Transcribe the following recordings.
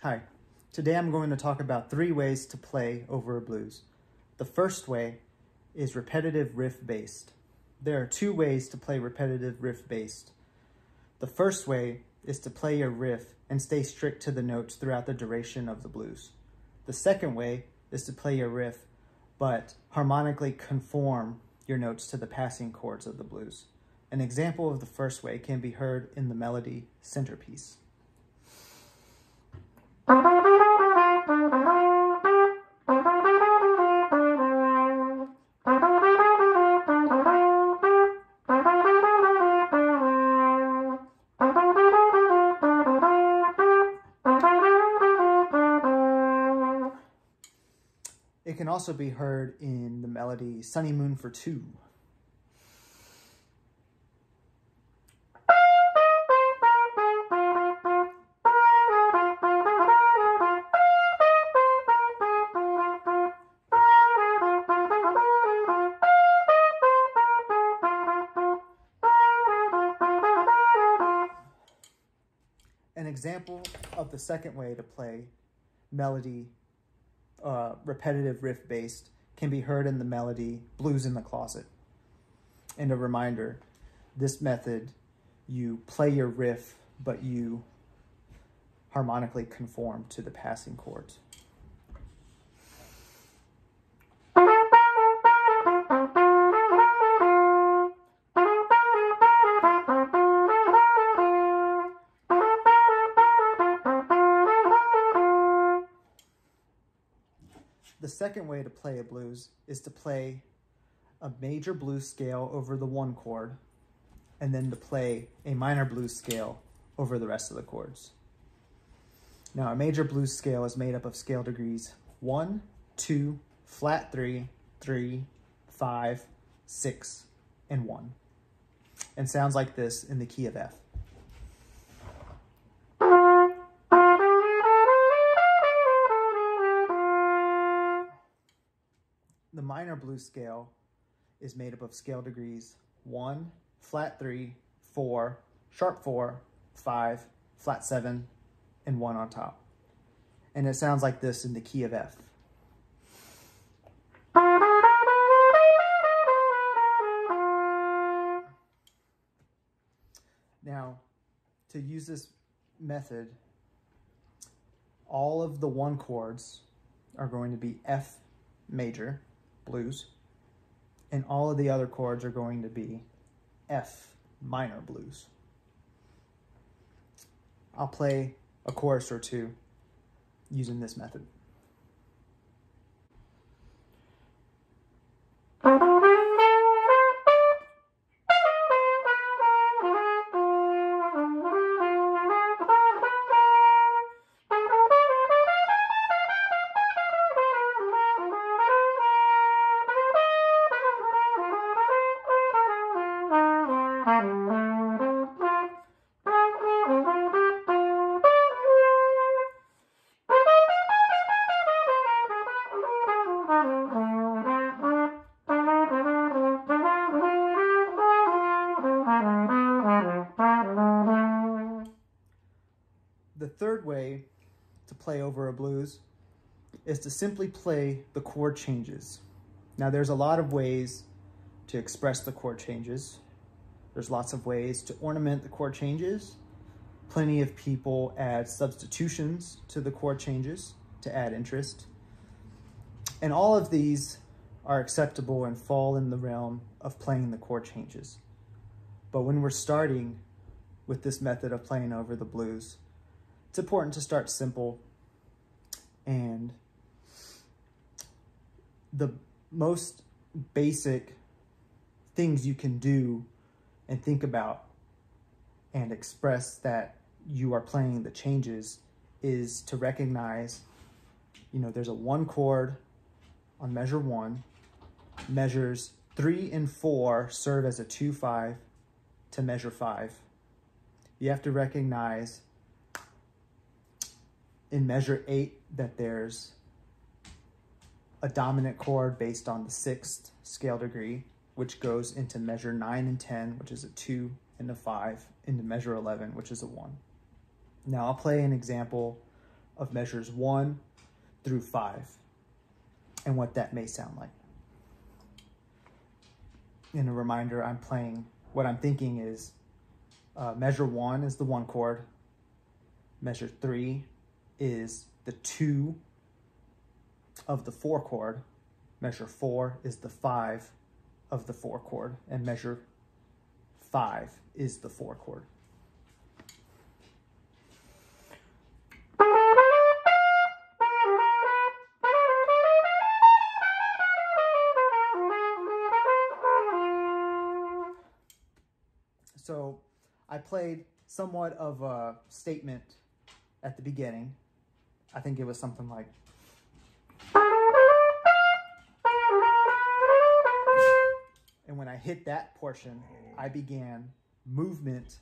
Hi, today I'm going to talk about 3 ways to play over a blues. The first way is repetitive riff based. There are 2 ways to play repetitive riff based. The first way is to play your riff and stay strict to the notes throughout the duration of the blues. The second way is to play your riff but harmonically conform your notes to the passing chords of the blues. An example of the first way can be heard in the melody Centerpiece. It can also be heard in the melody Sunny Moon for Two. An example of the second way to play melody repetitive riff based can be heard in the melody Blues in the Closet. And a reminder, this method, you play your riff, but you harmonically conform to the passing chords. The second way to play a blues is to play a major blues scale over the 1 chord, and then to play a minor blues scale over the rest of the chords. Now, a major blues scale is made up of scale degrees 1, 2, flat 3, 3, 5, 6, and 1, and sounds like this in the key of F. The minor blues scale is made up of scale degrees 1, flat 3, 4, sharp 4, 5, flat 7, and 1 on top. And it sounds like this in the key of F. Now, to use this method, all of the 1 chords are going to be F major blues, and all of the other chords are going to be F minor blues. I'll play a chorus or 2 using this method. The third way to play over a blues is to simply play the chord changes. Now, there's a lot of ways to express the chord changes. There's lots of ways to ornament the chord changes. Plenty of people add substitutions to the chord changes to add interest. And all of these are acceptable and fall in the realm of playing the chord changes. But when we're starting with this method of playing over the blues, it's important to start simple, and the most basic things you can do and think about and express that you are playing the changes is to recognize, there's a 1 chord on measure 1, measures 3 and 4 serve as a 2-5 to measure 5. You have to recognize in measure 8 that there's a dominant chord based on the 6th scale degree, which goes into measure 9 and 10, which is a 2 and a 5, into measure 11, which is a 1. Now I'll play an example of measures 1 through 5 and what that may sound like. In a reminder, what I'm thinking is measure 1 is the 1 chord, measure 3 is the 2 of the 4 chord, measure 4 is the 5 of the 4 chord, and measure 5 is the 4 chord. So I played somewhat of a statement at the beginning. I think it was something like, and when I hit that portion, I began movement,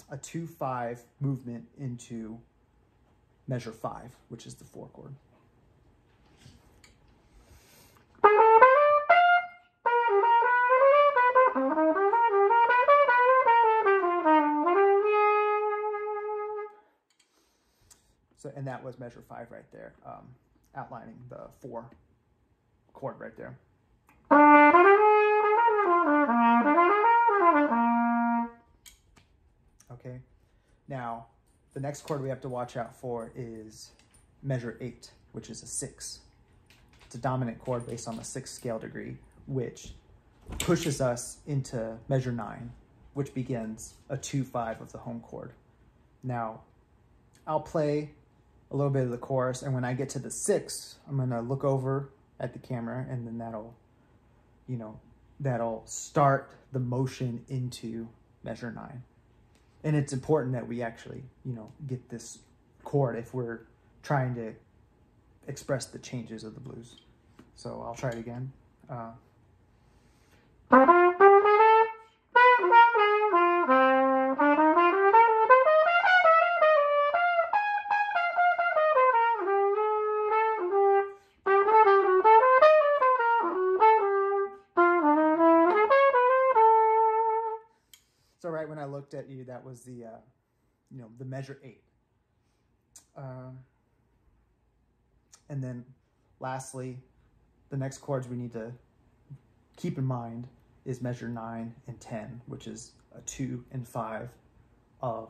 a 2-5 movement into measure 5, which is the 4 chord. So, and that was measure 5 right there, outlining the 4 chord right there. Okay, now the next chord we have to watch out for is measure 8, which is a 6. It's a dominant chord based on the 6th scale degree, which pushes us into measure 9, which begins a 2-5 of the home chord. Now, I'll play a little bit of the chorus, and when I get to the 6th, I'm gonna look over at the camera, and then that'll start the motion into measure 9. And it's important that we actually, get this chord if we're trying to express the changes of the blues. So I'll try it again. So right when I looked at you, that was the measure 8. And then lastly, the next chords we need to keep in mind is measure 9 and 10, which is a 2 and 5 of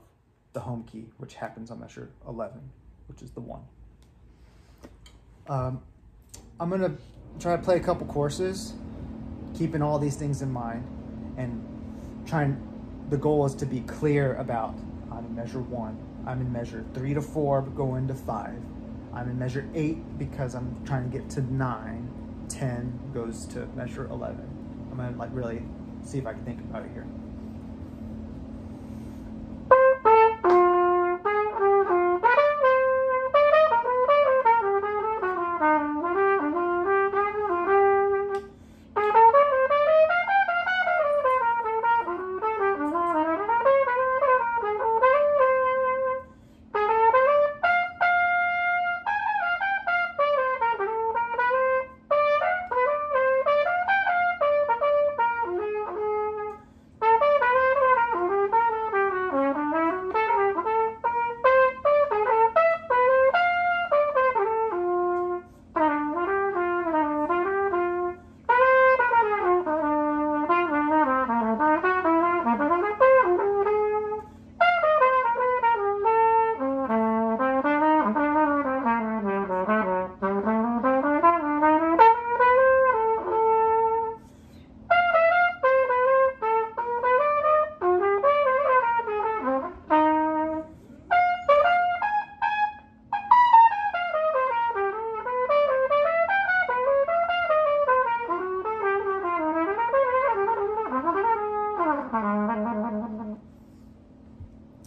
the home key, which happens on measure 11, which is the 1. I'm gonna try to play a couple courses, keeping all these things in mind, and the goal is to be clear about, I'm in measure 1, I'm in measure 3 to 4, but go into 5. I'm in measure 8 because I'm trying to get to 9. 10 goes to measure 11. I'm gonna really see if I can think about it here.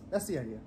That's the idea.